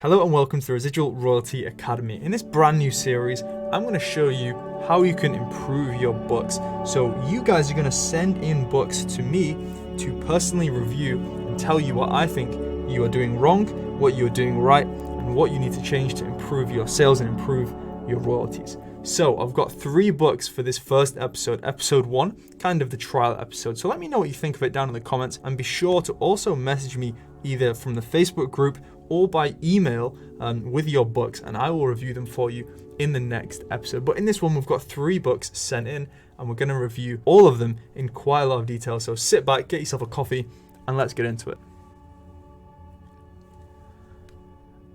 Hello and welcome to the Residual Royalty Academy. In this brand new series, I'm going to show you how you can improve your books. So you guys are going to send in books to me to personally review and tell you what I think you are doing wrong, what you're doing right, and what you need to change to improve your sales and improve your royalties. So I've got 3 books for this first episode, episode 1, kind of the trial episode. So let me know what you think of it down in the comments, and be sure to also message me either from the Facebook group or by email with your books, and I will review them for you in the next episode. But in this one, we've got 3 books sent in, and we're going to review all of them in quite a lot of detail. So sit back, get yourself a coffee, and let's get into it.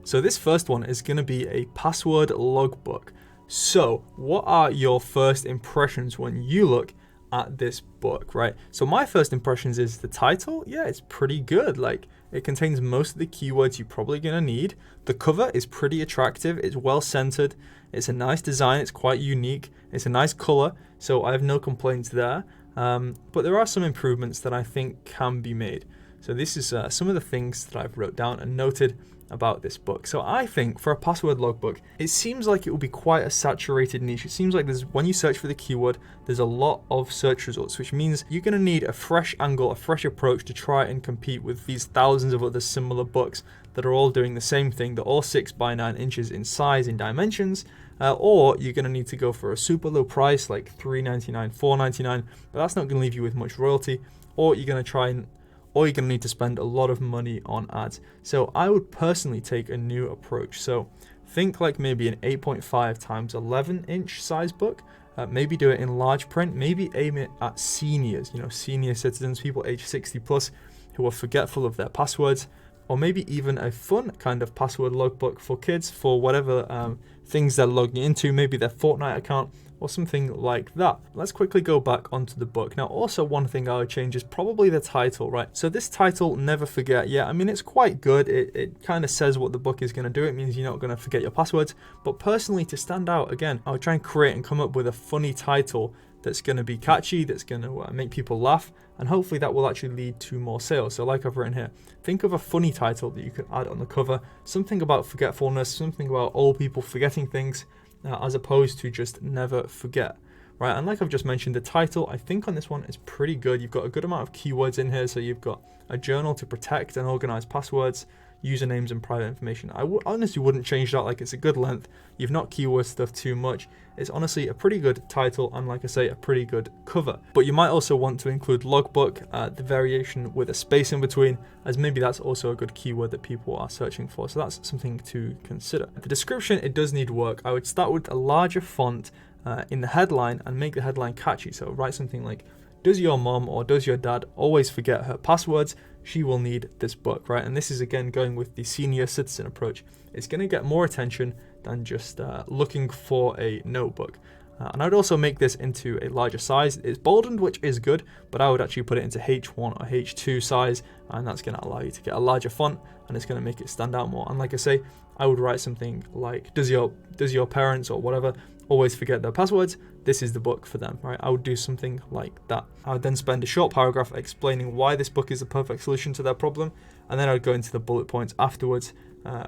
So this first one is going to be a password logbook. So what are your first impressions when you look at this book, right? So my first impressions is the title. Yeah, it's pretty good. Like, it contains most of the keywords you're probably going to need. The cover is pretty attractive. It's well centered. It's a nice design. It's quite unique. It's a nice color. So I have no complaints there. But there are some improvements that I think can be made. So this is some of the things that I've wrote down and noted about this book. So I think for a password logbook, it seems like it will be quite a saturated niche. It seems like when you search for the keyword, there's a lot of search results, which means you're going to need a fresh angle, a fresh approach to try and compete with these thousands of other similar books that are all doing the same thing. They're all 6 by 9 inches in size, in dimensions, or you're going to need to go for a super low price like $3.99, $4.99, but that's not going to leave you with much royalty, or you're going to need to spend a lot of money on ads. So I would personally take a new approach. So think like maybe an 8.5 times 11 inch size book. Maybe do it in large print. Maybe aim it at seniors, senior citizens, people age 60 plus who are forgetful of their passwords. Or maybe even a fun kind of password logbook for kids for whatever things they're logging into, maybe their Fortnite account or something like that. Let's quickly go back onto the book. Now, also one thing I would change is probably the title, right? So this title, Never Forget, yeah, I mean, it's quite good. It kind of says what the book is going to do. It means you're not going to forget your passwords. But personally, to stand out, again, I would try and create and come up with a funny title that's going to be catchy, that's going to make people laugh, and hopefully that will actually lead to more sales. So like I've written here, think of a funny title that you could add on the cover, something about forgetfulness, something about old people forgetting things, as opposed to just never forget, right? And like I've just mentioned, the title, I think on this one is pretty good. You've got a good amount of keywords in here. So you've got a journal to protect and organize passwords, usernames and private information. I honestly wouldn't change that. Like, it's a good length. You've not keyword stuff too much. It's honestly a pretty good title, and like I say, a pretty good cover. But you might also want to include logbook, the variation with a space in between, as maybe that's also a good keyword that people are searching for. So that's something to consider. The description, it does need work. I would start with a larger font in the headline and make the headline catchy. So write something like, does your mom or does your dad always forget her passwords? She will need this book, right? And this is again going with the senior citizen approach. It's going to get more attention than just looking for a notebook. And I would also make this into a larger size. It's boldened, which is good, but I would actually put it into H1 or H2 size, and that's going to allow you to get a larger font, and it's going to make it stand out more. And like I say, I would write something like, does your parents or whatever always forget their passwords? This is the book for them, right? I would do something like that. I would then spend a short paragraph explaining why this book is the perfect solution to their problem, and then I would go into the bullet points afterwards,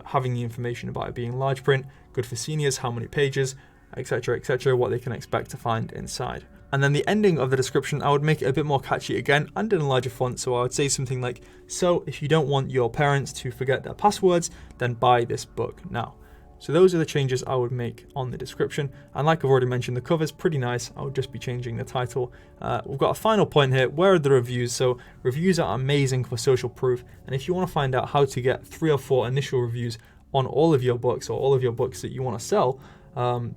having the information about it being large print, good for seniors, how many pages, etc., what they can expect to find inside. And then the ending of the description, I would make it a bit more catchy again and in a larger font. So I would say something like, so if you don't want your parents to forget their passwords, then buy this book now. So those are the changes I would make on the description. And like I've already mentioned, the cover's pretty nice. I would just be changing the title. We've got a final point here. Where are the reviews? So reviews are amazing for social proof. And if you want to find out how to get 3 or 4 initial reviews on all of your books or all of your books that you want to sell,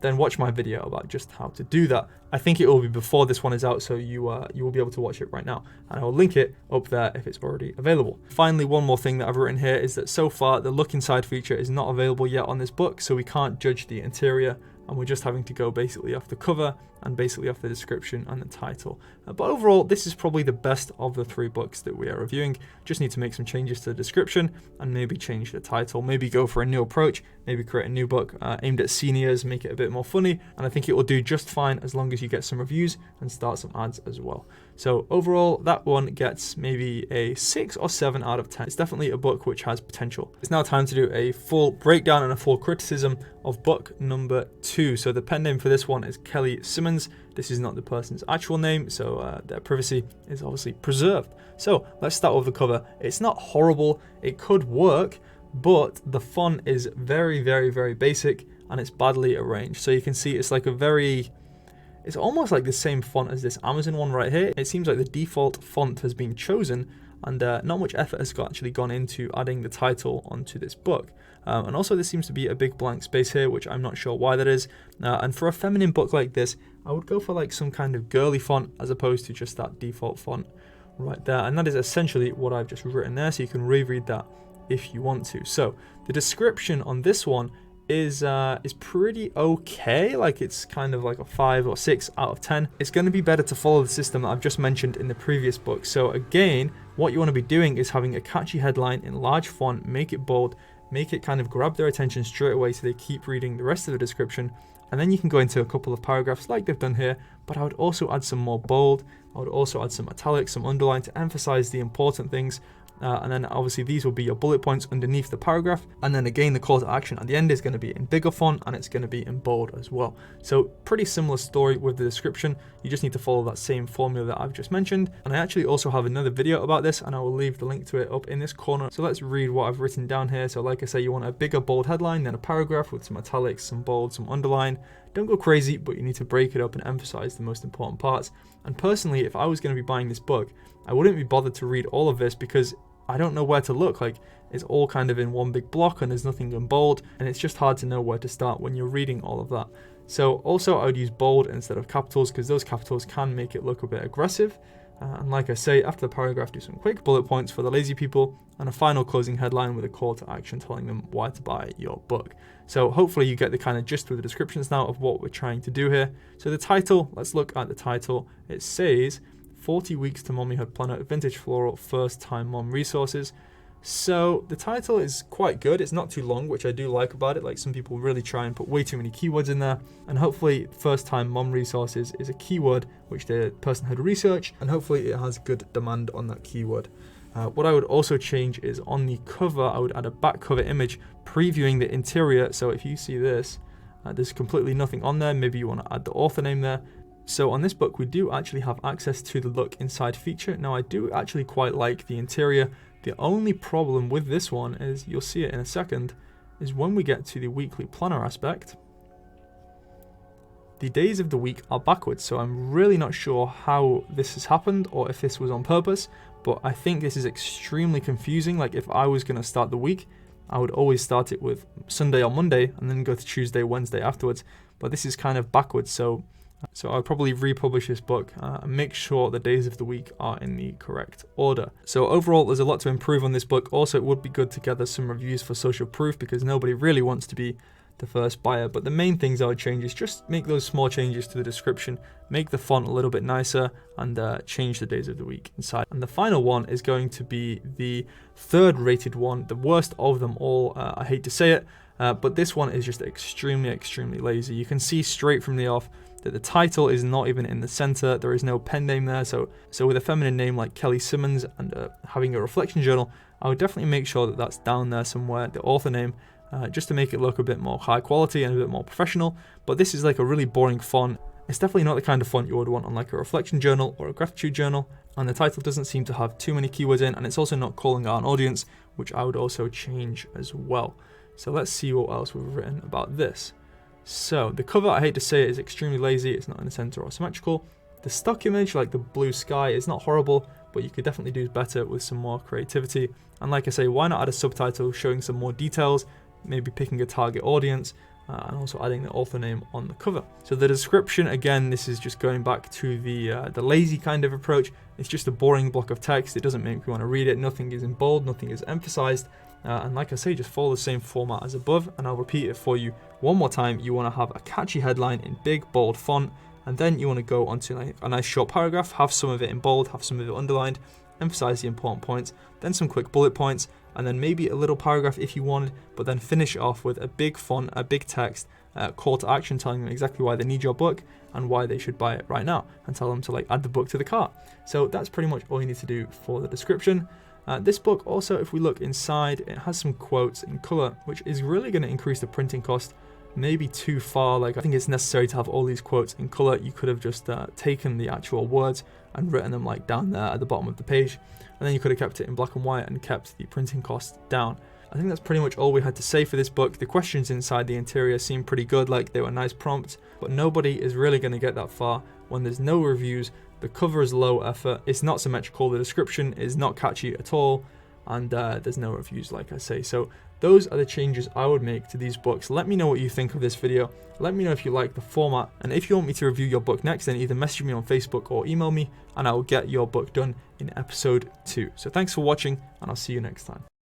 then watch my video about just how to do that. I think it will be before this one is out, so you will be able to watch it right now, and I will link it up there if it's already available. Finally, one more thing that I've written here is that so far the look inside feature is not available yet on this book, so we can't judge the interior, and we're just having to go basically off the cover and basically off the description and the title. But overall, this is probably the best of the 3 books that we are reviewing. Just need to make some changes to the description and maybe change the title, maybe go for a new approach, maybe create a new book aimed at seniors, make it a bit more funny, and I think it will do just fine as long as you get some reviews and start some ads as well. So overall, that one gets maybe a 6 or 7 out of 10. It's definitely a book which has potential. It's now time to do a full breakdown and a full criticism of book number 2. So the pen name for this one is Kelly Simmons. This is not the person's actual name, so their privacy is obviously preserved. So let's start with the cover. It's not horrible. It could work, but the font is very, very, very basic, and it's badly arranged. So you can see it's like it's almost like the same font as this Amazon one right here. It seems like the default font has been chosen, and not much effort has actually gone into adding the title onto this book. And also there seems to be a big blank space here, which I'm not sure why that is. And for a feminine book like this, I would go for like some kind of girly font as opposed to just that default font right there. And that is essentially what I've just written there, so you can reread that if you want to. So the description on this one is pretty okay. Like, it's kind of like a 5 or 6 out of 10. It's going to be better to follow the system that I've just mentioned in the previous book. So again, what you want to be doing is having a catchy headline in large font, make it bold, make it kind of grab their attention straight away so they keep reading the rest of the description, and then you can go into a couple of paragraphs like they've done here. But I would also add some more bold, I would also add some italics, some underline to emphasize the important things. And then obviously these will be your bullet points underneath the paragraph, and then again the call to action at the end is going to be in bigger font, and it's going to be in bold as well. So pretty similar story with the description. You just need to follow that same formula that I've just mentioned. And I actually also have another video about this, and I will leave the link to it up in this corner. So let's read what I've written down here. So like I say, you want a bigger bold headline, then a paragraph with some italics, some bold, some underline. Don't go crazy, but you need to break it up and emphasize the most important parts. And personally, if I was going to be buying this book, I wouldn't be bothered to read all of this because I don't know where to look. Like, it's all kind of in one big block and there's nothing in bold, and it's just hard to know where to start when you're reading all of that. So also I would use bold instead of capitals, because those capitals can make it look a bit aggressive. And like I say, after the paragraph, do some quick bullet points for the lazy people, and a final closing headline with a call to action telling them why to buy your book. So hopefully you get the kind of gist with the descriptions now of what we're trying to do here. So the title, let's look at the title. It says 40 Weeks to Mommyhood Planner, Vintage Floral, First Time Mom Resources. So the title is quite good. It's not too long, which I do like about it. Like, some people really try and put way too many keywords in there. And hopefully First Time Mom Resources is a keyword which the person had researched, and hopefully it has good demand on that keyword. What I would also change is on the cover, I would add a back cover image previewing the interior. So if you see this, there's completely nothing on there. Maybe you want to add the author name there. So on this book, we do actually have access to the look inside feature. Now, I do actually quite like the interior. The only problem with this one is, you'll see it in a second, is when we get to the weekly planner aspect, the days of the week are backwards. So I'm really not sure how this has happened or if this was on purpose, but I think this is extremely confusing. Like, if I was going to start the week, I would always start it with Sunday or Monday and then go to Tuesday, Wednesday afterwards. But this is kind of backwards. So I'll probably republish this book and make sure the days of the week are in the correct order. So overall, there's a lot to improve on this book. Also, it would be good to gather some reviews for social proof, because nobody really wants to be the first buyer. But the main things I would change is just make those small changes to the description, make the font a little bit nicer, and change the days of the week inside. And the final one is going to be the third rated one, the worst of them all. I hate to say it, but this one is just extremely, extremely lazy. You can see straight from the off that the title is not even in the center. There is no pen name there. So with a feminine name like Kelly Simmons and having a reflection journal, I would definitely make sure that that's down there somewhere, the author name, just to make it look a bit more high quality and a bit more professional. But this is like a really boring font. It's definitely not the kind of font you would want on like a reflection journal or a gratitude journal. And the title doesn't seem to have too many keywords in, and it's also not calling out an audience, which I would also change as well. So let's see what else we've written about this. So the cover, I hate to say it, is extremely lazy. It's not in the center or symmetrical. The stock image, like the blue sky, is not horrible, but you could definitely do better with some more creativity. And like I say, why not add a subtitle showing some more details, maybe picking a target audience, and also adding the author name on the cover. So the description, again, this is just going back to the lazy kind of approach. It's just a boring block of text. It doesn't make me want to read it. Nothing is in bold, nothing is emphasized. And like I say, just follow the same format as above, and I'll repeat it for you one more time. You want to have a catchy headline in big, bold font, and then you want to go onto a nice short paragraph, have some of it in bold, have some of it underlined, emphasize the important points, then some quick bullet points, and then maybe a little paragraph if you wanted, but then finish off with a big font, a big text, call to action telling them exactly why they need your book and why they should buy it right now, and tell them to like add the book to the cart. So that's pretty much all you need to do for the description. This book also, if we look inside, it has some quotes in color, which is really going to increase the printing cost maybe too far. Like, I think it's necessary to have all these quotes in color. You could have just taken the actual words and written them like down there at the bottom of the page, and then you could have kept it in black and white and kept the printing cost down. I think that's pretty much all we had to say for this book. The questions inside the interior seem pretty good, like they were nice prompts, but nobody is really going to get that far when there's no reviews. The cover is low effort, it's not symmetrical, the description is not catchy at all, and there's no reviews, like I say. So those are the changes I would make to these books. Let me know what you think of this video. Let me know if you like the format, and if you want me to review your book next, then either message me on Facebook or email me, and I will get your book done in episode 2. So thanks for watching, and I'll see you next time.